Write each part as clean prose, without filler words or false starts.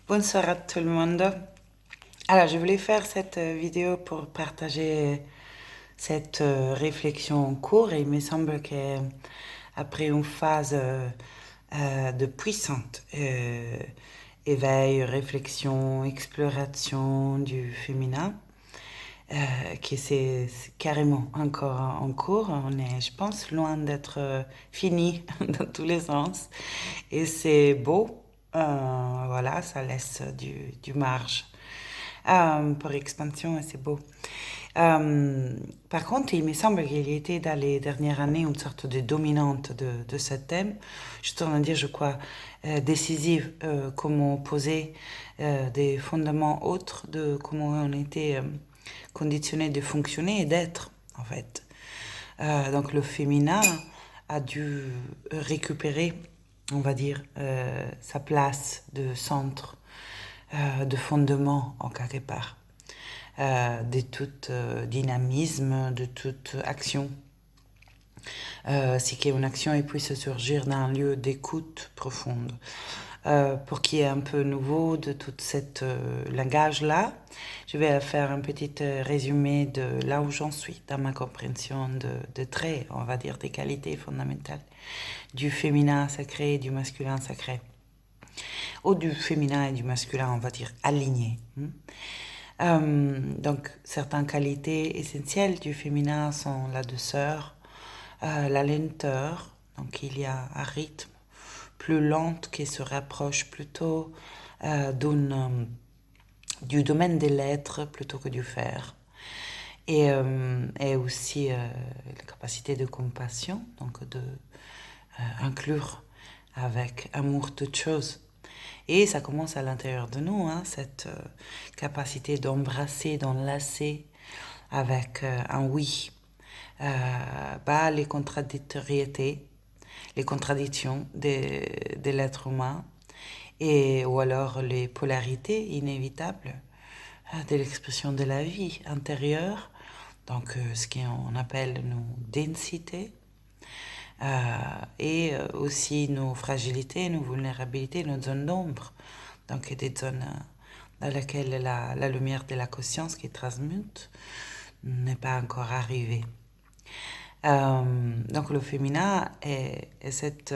Bonsoir à tout le monde. Alors, je voulais faire cette vidéo pour partager cette réflexion en cours et il me semble qu'après une phase de puissante éveil, réflexion, exploration du féminin, que c'est carrément encore en cours. On est, je pense, loin d'être fini dans tous les sens. Et c'est beau. Voilà, ça laisse du marge pour expansion et c'est beau. Par contre, il me semble qu'il y était dans les dernières années une sorte de dominante de ce thème. Je suis en train de dire, je crois, décisive, comment poser des fondements autres de comment on était conditionné de fonctionner et d'être, en fait. Donc le féminin a dû récupérer, on va dire, sa place de centre, de fondement en quelque part, de tout dynamisme, de toute action. C'est qu'une action puisse surgir d'un lieu d'écoute profonde. Pour qu'il y ait un peu nouveau de tout cet langage-là, je vais faire un petit résumé de là où j'en suis dans ma compréhension de traits, on va dire des qualités fondamentales du féminin sacré et du masculin sacré. Ou du féminin et du masculin, on va dire, alignés. Donc, certaines qualités essentielles du féminin sont la douceur, la lenteur, donc il y a un rythme plus lente qui se rapproche plutôt du domaine des lettres plutôt que du faire. Et aussi la capacité de compassion, donc de inclure avec amour toute chose. Et ça commence à l'intérieur de nous, hein, cette capacité d'embrasser, d'enlacer avec un oui. Les contradictoriétés, les contradictions de l'être humain, ou alors les polarités inévitables de l'expression de la vie intérieure, donc ce qu'on appelle nos densités, et aussi nos fragilités, nos vulnérabilités, nos zones d'ombre, donc des zones dans lesquelles la lumière de la conscience qui transmute n'est pas encore arrivée. Donc le féminin est cette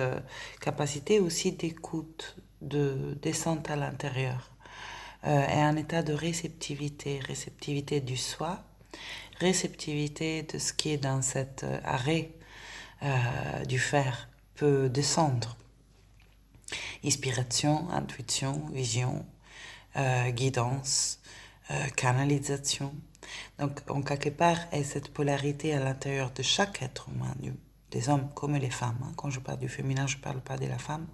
capacité aussi d'écoute, de descente à l'intérieur, et un état de réceptivité du soi, réceptivité de ce qui est dans cet arrêt du faire peut descendre. Inspiration, intuition, vision, guidance, canalisation. Donc, en quelque part, il y a cette polarité à l'intérieur de chaque être humain, des hommes comme les femmes. Hein. Quand je parle du féminin, je ne parle pas de la femme,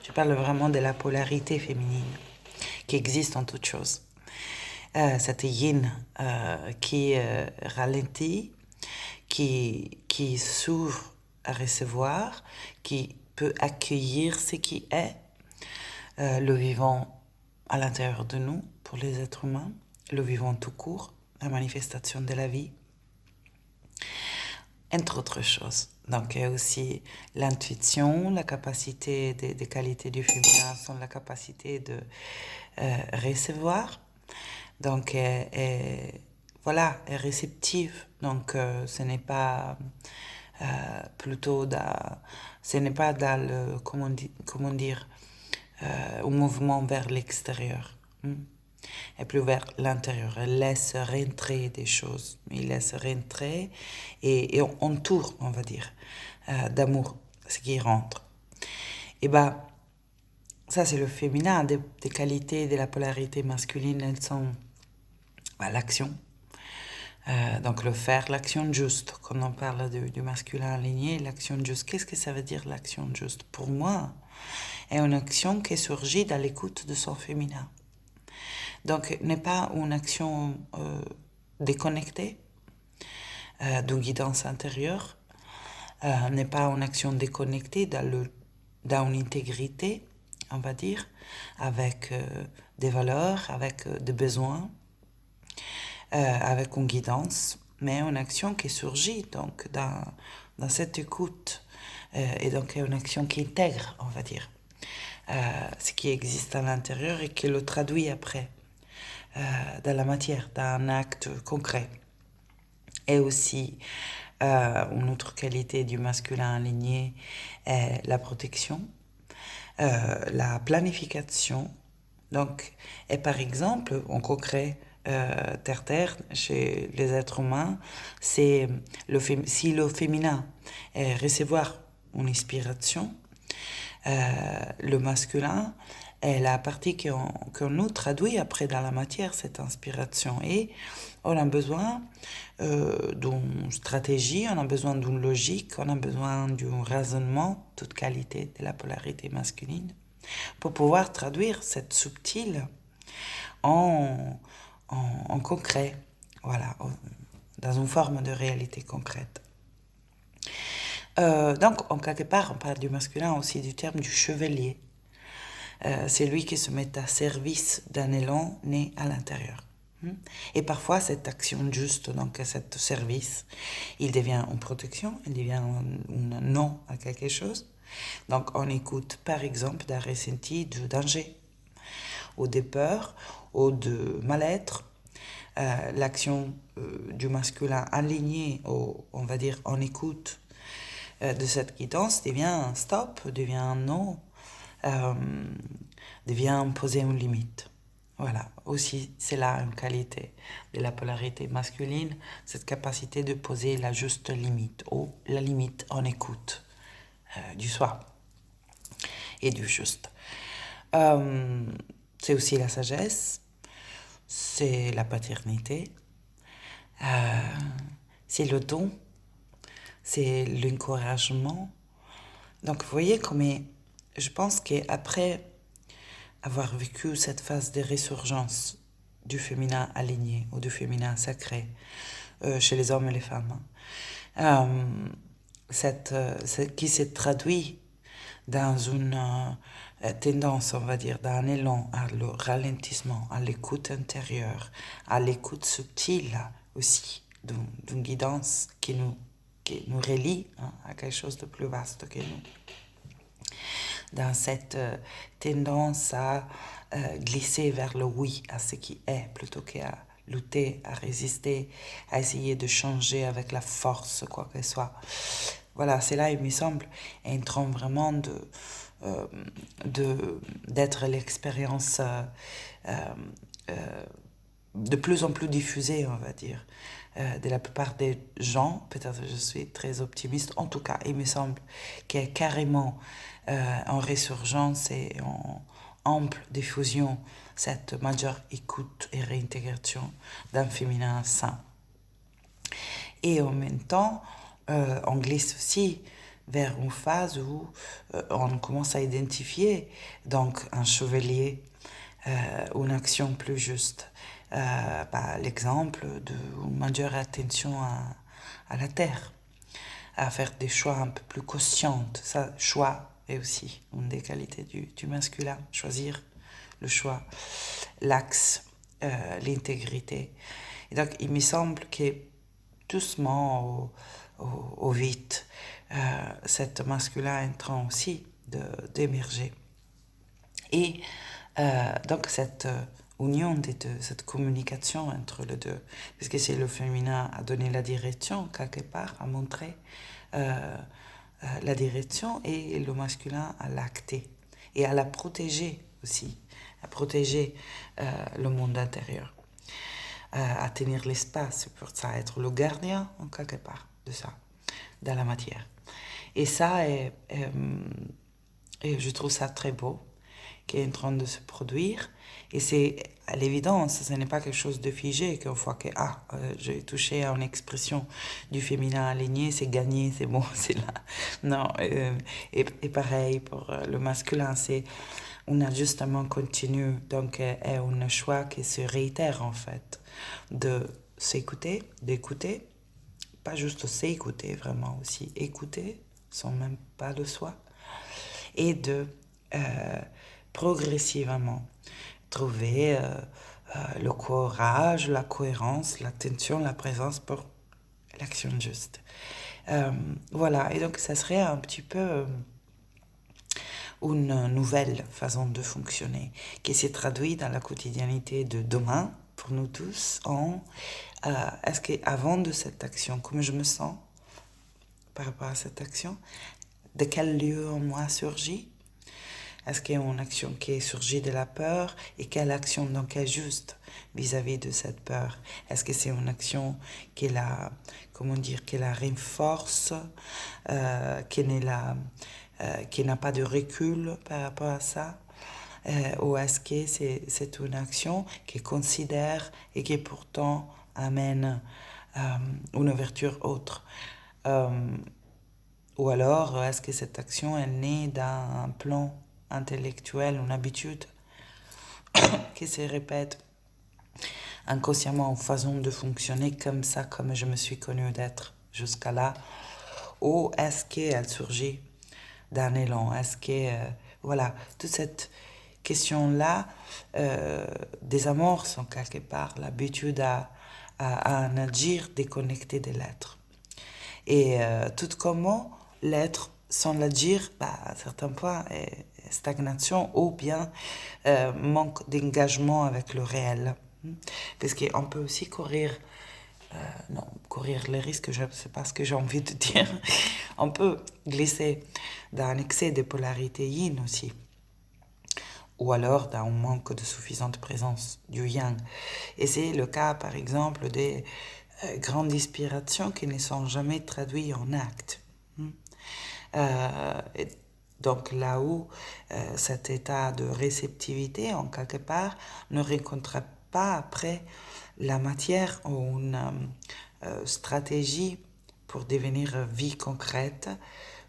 je parle vraiment de la polarité féminine qui existe en toute chose. Cette yin qui ralentit, qui s'ouvre à recevoir, qui peut accueillir ce qui est, le vivant à l'intérieur de nous, pour les êtres humains, le vivant tout court, la manifestation de la vie, entre autres choses. Donc, il y a aussi l'intuition, la capacité des qualités du féminin sont la capacité de recevoir. Donc, voilà, est réceptive. Donc, ce n'est pas ce n'est pas dans le, comment dire, un mouvement vers l'extérieur. Et plus vers l'intérieur. Elle laisse rentrer des choses. Il laisse rentrer et on entoure, on va dire, d'amour, ce qui rentre. Et ça c'est le féminin, des qualités de la polarité masculine, elles sont l'action. Donc le faire, l'action juste. Quand on parle du masculin aligné, l'action juste. Qu'est-ce que ça veut dire l'action juste? Pour moi, est une action qui surgit dans l'écoute de son féminin. Donc, n'est pas une action déconnectée d'une guidance intérieure, n'est pas une action déconnectée dans une intégrité, on va dire, avec des valeurs, avec des besoins, avec une guidance, mais une action qui surgit donc dans cette écoute, et donc une action qui intègre, on va dire. ce qui existe à l'intérieur et qui le traduit après dans la matière, dans un acte concret. Et aussi, une autre qualité du masculin aligné est la protection, la planification. Donc, et par exemple, en concret, terre-terre, chez les êtres humains, c'est si le féminin est recevoir une inspiration, le masculin est la partie qu'on nous traduit après dans la matière, cette inspiration. Et on a besoin d'une stratégie, on a besoin d'une logique, on a besoin d'un raisonnement, toute qualité de la polarité masculine, pour pouvoir traduire cette subtile en, en concret, voilà, dans une forme de réalité concrète. Donc, en quelque part, on parle du masculin aussi du terme du chevalier. C'est lui qui se met à service d'un élan né à l'intérieur. Et parfois, cette action juste, donc cet service, il devient une protection, il devient un non à quelque chose. Donc, on écoute, par exemple, d'un ressenti de danger, ou de peur, ou de mal-être. L'action du masculin aligné, on va dire, en écoute de cette guidance, devient un stop, devient un non, devient poser une limite. Voilà, aussi c'est là une qualité de la polarité masculine, cette capacité de poser la juste limite, ou la limite en écoute du soi et du juste. C'est aussi la sagesse, c'est la paternité, c'est le don, c'est l'encouragement. Donc vous voyez comme je pense qu'après avoir vécu cette phase de résurgence du féminin aligné ou du féminin sacré chez les hommes et les femmes, qui s'est traduit dans une tendance, on va dire, d'un élan à le ralentissement, à l'écoute intérieure, à l'écoute subtile aussi, d'une guidance qui nous relie à quelque chose de plus vaste que nous. Dans cette tendance à glisser vers le oui, à ce qui est, plutôt qu'à lutter, à résister, à essayer de changer avec la force, quoi que ce soit. Voilà, c'est là, il me semble, en train vraiment d'être l'expérience de plus en plus diffusée, on va dire, de la plupart des gens. Peut-être je suis très optimiste. En tout cas, il me semble qu'il y a carrément en résurgence et en ample diffusion cette majeure écoute et réintégration d'un féminin sain. Et en même temps, on glisse aussi vers une phase où on commence à identifier donc un chevalier, une action plus juste. L'exemple d'une majeure attention à la terre, à faire des choix un peu plus conscients. Ça, choix est aussi une des qualités du masculin. Choisir le choix, l'axe, l'intégrité. Et donc, il me semble que doucement, au vite, cet masculin est en train aussi d'émerger. Et donc cette union des deux, cette communication entre les deux, parce que c'est le féminin à donner la direction quelque part, à montrer la direction, et le masculin à l'acter et à la protéger aussi, à protéger le monde intérieur, à tenir l'espace pour ça, être le gardien en quelque part de ça, dans la matière. Et ça, et je trouve ça très beau, qui est en train de se produire. Et c'est à l'évidence, ce n'est pas quelque chose de figé, qu'une fois que j'ai touché à une expression du féminin aligné, c'est gagné, c'est bon, c'est là. Non, et pareil pour le masculin, c'est un ajustement continu, donc est un choix qui se réitère en fait, de s'écouter, d'écouter, pas juste s'écouter, vraiment aussi écouter, sans même pas le soi, et de progressivement trouver le courage, la cohérence, l'attention, la présence pour l'action juste. Voilà, et donc ça serait un petit peu une nouvelle façon de fonctionner qui se traduit dans la quotidiennité de demain pour nous tous en est-ce qu'avant de cette action, comment je me sens par rapport à cette action, de quel lieu en moi surgit, est-ce qu'il y a une action qui surgit de la peur et quelle action donc est juste vis-à-vis de cette peur? Est-ce que c'est une action qui la, comment dire, qui la renforce, qui n'a pas de recul par rapport à ça? Ou est-ce que c'est une action qui considère et qui pourtant amène une ouverture autre? Ou alors, est-ce que cette action est née d'un plan intellectuel, une habitude qui se répète inconsciemment en façon de fonctionner comme ça, comme je me suis connue d'être jusqu'à là? Ou est-ce qu'elle surgit d'un élan? Est-ce que, voilà, toute cette question-là désamorce en quelque part l'habitude à en agir déconnecté de l'être. Et tout comment l'être sans l'agir, à certains points, est stagnation ou bien manque d'engagement avec le réel. Parce qu'on peut aussi courir, non, courir les risques, je ne sais pas ce que j'ai envie de dire. On peut glisser dans un excès de polarité yin aussi. Ou alors dans un manque de suffisante présence du yang. Et c'est le cas, par exemple, des grandes inspirations qui ne sont jamais traduites en actes. Donc là où cet état de réceptivité, en quelque part, ne rencontre pas après la matière ou une stratégie pour devenir vie concrète,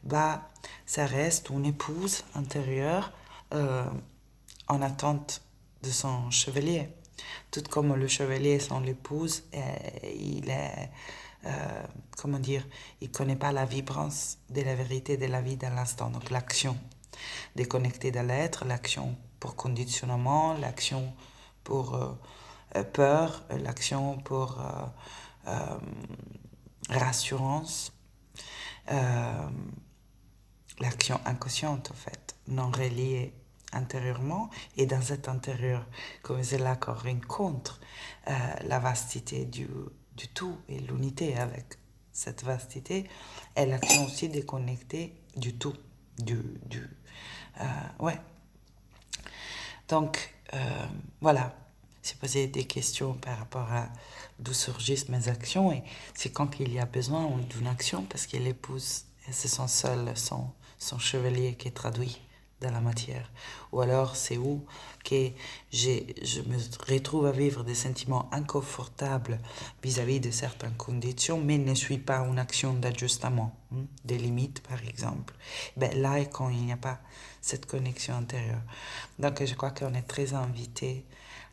bah, ça reste une épouse intérieure en attente de son chevalier. Tout comme le chevalier sans l'épouse, il est, comment dire, il ne connaît pas la vibrance de la vérité de la vie dans l'instant. Donc l'action déconnectée de l'être, l'action pour conditionnement, l'action pour peur, l'action pour rassurance, l'action inconsciente en fait, non reliée intérieurement, et dans cet intérieur, comme c'est là qu'on rencontre la vastité du tout et l'unité avec cette vastité, et l'action aussi déconnectée du tout, ouais. Donc, voilà, j'ai posé des questions par rapport à d'où surgissent mes actions, et c'est quand il y a besoin d'une action, parce que l'épouse, c'est son seul, son chevalier qui est traduit dans la matière. Ou alors, c'est où que je me retrouve à vivre des sentiments inconfortables vis-à-vis de certaines conditions, mais ne suis pas une action d'ajustement, des limites par exemple. Ben, là, quand il n'y a pas cette connexion intérieure. Donc, je crois qu'on est très invité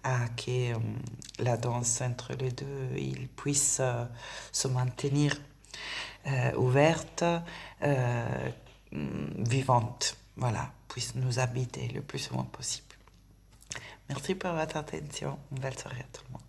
à que la danse entre les deux, il puisse se maintenir ouverte, vivante, voilà, puisse nous habiter le plus souvent possible. Merci pour votre attention. Une belle soirée à tout le monde.